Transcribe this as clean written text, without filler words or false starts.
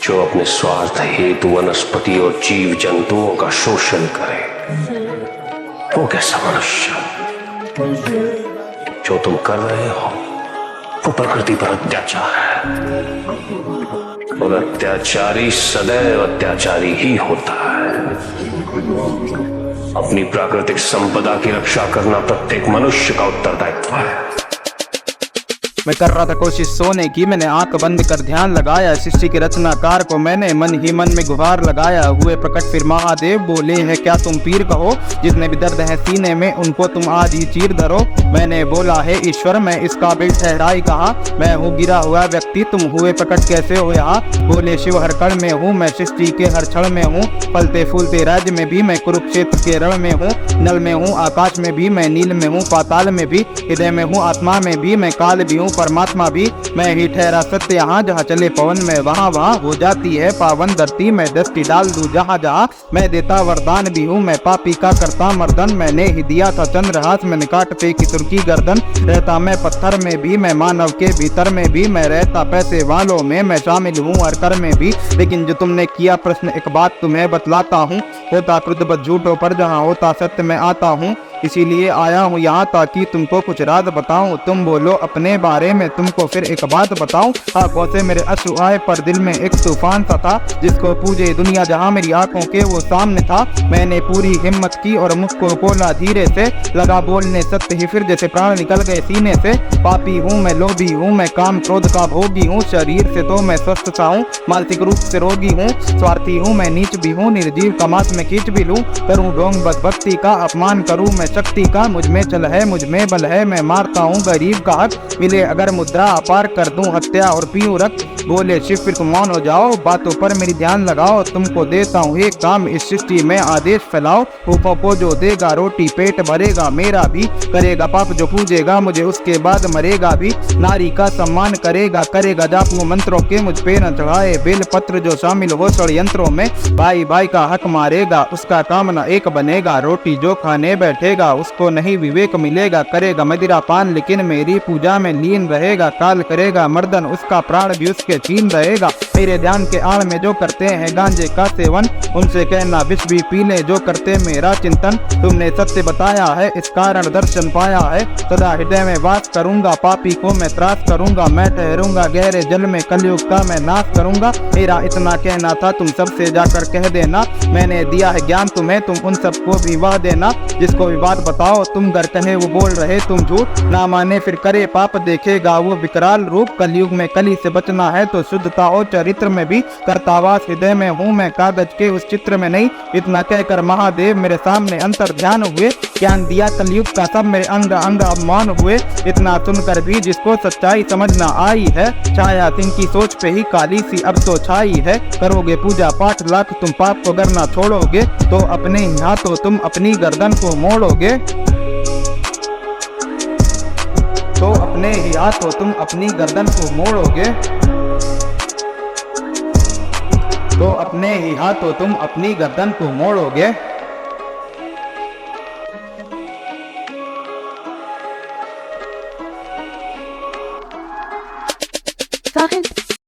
जो अपने स्वार्थ हेतु वनस्पति और जीव जंतुओं का शोषण करे, वो कैसा मनुष्य? जो तुम कर रहे हो वो प्रकृति पर अत्याचार है, और अत्याचारी सदैव अत्याचारी ही होता है। अपनी प्राकृतिक संपदा की रक्षा करना प्रत्येक मनुष्य का उत्तरदायित्व है। मैं कर रहा था कोशिश सोने की, मैंने आंख बंद कर ध्यान लगाया। सृष्टि के रचनाकार को मैंने मन ही मन में गुहार लगाया। हुए प्रकट फिर महादेव, बोले हैं क्या तुम पीर कहो, जितने भी दर्द है सीने में उनको तुम आज ही चीर धरो। मैंने बोला है ईश्वर, मैं इस काबिल ठहराई कहा, मैं हूँ गिरा हुआ व्यक्ति, तुम हुए प्रकट कैसे हो यहाँ। बोले शिव हर कण में हूँ मैं, सृष्टि के हर क्षण में हूँ, फलते फूलते राज्य में भी मैं, कुरुक्षेत्र के रण में हूँ, नल में हूँ, आकाश में भी मैं, नील में हूँ, पाताल में भी, हृदय में हूँ, आत्मा में भी मैं, काल भी हूँ, परमात्मा भी। मैं ही ठहरा सत्य यहाँ, जहाँ चले पवन में वहाँ वहाँ हो जाती है पावन धरती। मैं दृष्टि डाल दूं जहाँ जहाँ, मैं देता वरदान भी हूँ, मैं पापी का करता मर्दन। मैंने ही दिया था चंद्रहास, मैंने काटते की तुर्की गर्दन। रहता मैं पत्थर में भी, मैं मानव के भीतर में भी, मैं रहता पैसे वालों में, मैं शामिल हूँ हर कर में भी। लेकिन जो तुमने किया प्रश्न, एक बात तुम्हें बतलाता हूँ, होता क्रुद्ध बद झूठों पर जहाँ होता सत्य मैं आता हूँ। इसीलिए आया हूँ यहाँ ताकि तुमको कुछ राज बताऊं। तुम बोलो अपने बारे में, तुमको फिर एक बात बताऊं। आंखों से मेरे अश्रु आए पर दिल में एक तूफान सा था, जिसको पूजे दुनिया जहाँ मेरी आंखों के वो सामने था। मैंने पूरी हिम्मत की और मुझको बोला धीरे से, लगा बोलने सत्य ही फिर जैसे प्राण निकल गए सीने से। पापी हूँ मैं, लोभी हूँ मैं, काम क्रोध का भोगी हूँ, शरीर से तो मैं स्वस्थ सा हूँ, मानसिक रूप से रोगी हूँ। स्वार्थी हूँ मैं, नीच भी हूँ, निर्जीव का मांस में खींच भी लूं। करूँ ढोंग बस भक्ति का, अपमान करूँ मैं शक्ति का। मुझ में चल है, मुझ में बल है, मैं मारता हूँ गरीब का हक। मिले अगर मुद्रा अपार कर दूं हत्या और पीऊं रक्त। बोले शिव फिर तुम मौन हो जाओ, बातों पर मेरी ध्यान लगाओ। तुमको देता हूँ एक काम, इस सृष्टि में आदेश फैलाओ। भूखों को जो देगा रोटी पेट भरेगा मेरा भी, करेगा पाप जो पूजेगा मुझे उसके बाद मरेगा भी। नारी का सम्मान करेगा, करेगा जाप वो मंत्रों के, मुझ पे न चढ़ाए बेल पत्र जो शामिल हो षड्यंत्रों में। भाई भाई का हक मारेगा, उसका काम न एक बनेगा। रोटी जो खाने बैठेगा उसको नहीं विवेक मिलेगा। करेगा मदिरा पान लेकिन मेरी पूजा में लीन रहेगा। काल करेगा मर्दन, उसका प्राण भी उसके छीन रहेगा। मेरे ध्यान के आड़ में जो करते हैं गांजे का सेवन, उनसे कहना विष भी पी ले जो करते मेरा चिंतन। तुमने सत्य बताया है, इस कारण दर्शन पाया है। सदा हृदय में वास करूंगा, पापी को मैं त्रास करूंगा। मैं ठहरूंगा गहरे जल में, कलयुग का मैं नाश करूंगा। मेरा इतना कहना था, तुम सबसे जाकर कह देना। मैंने दिया है ज्ञान तुम्हें, तुम उन सबको भी वाह देना। जिसको भी बात बताओ तुम गर कहे वो बोल रहे तुम झूठ। ना माने फिर करे पाप, देखेगा वो विकराल रूप। कलयुग में कली से बचना है तो शुद्धता और चरित्र में भी। कर्तावास हृदय में हूँ मैं, कागज के उस चित्र में नहीं। इतना कहकर महादेव मेरे सामने अंतर ध्यान हुए। ज्ञान दिया कलयुग का, सब मेरे अंग अंग अपमान हुए। इतना सुनकर भी जिसको सच्चाई समझ न आई है, छाया सिंह की सोच पे ही काली सी अब तो छाई है। करोगे पूजा पाठ लाख, तुम पाप को अगर ना छोड़ोगे तो अपने ही हाथों तुम अपनी गर्दन को मोड़ोगे। तो अपने ही हाथों तुम अपनी गर्दन को मोड़ोगे। तो अपने ही हाथों तुम अपनी गर्दन को मोड़ोगे।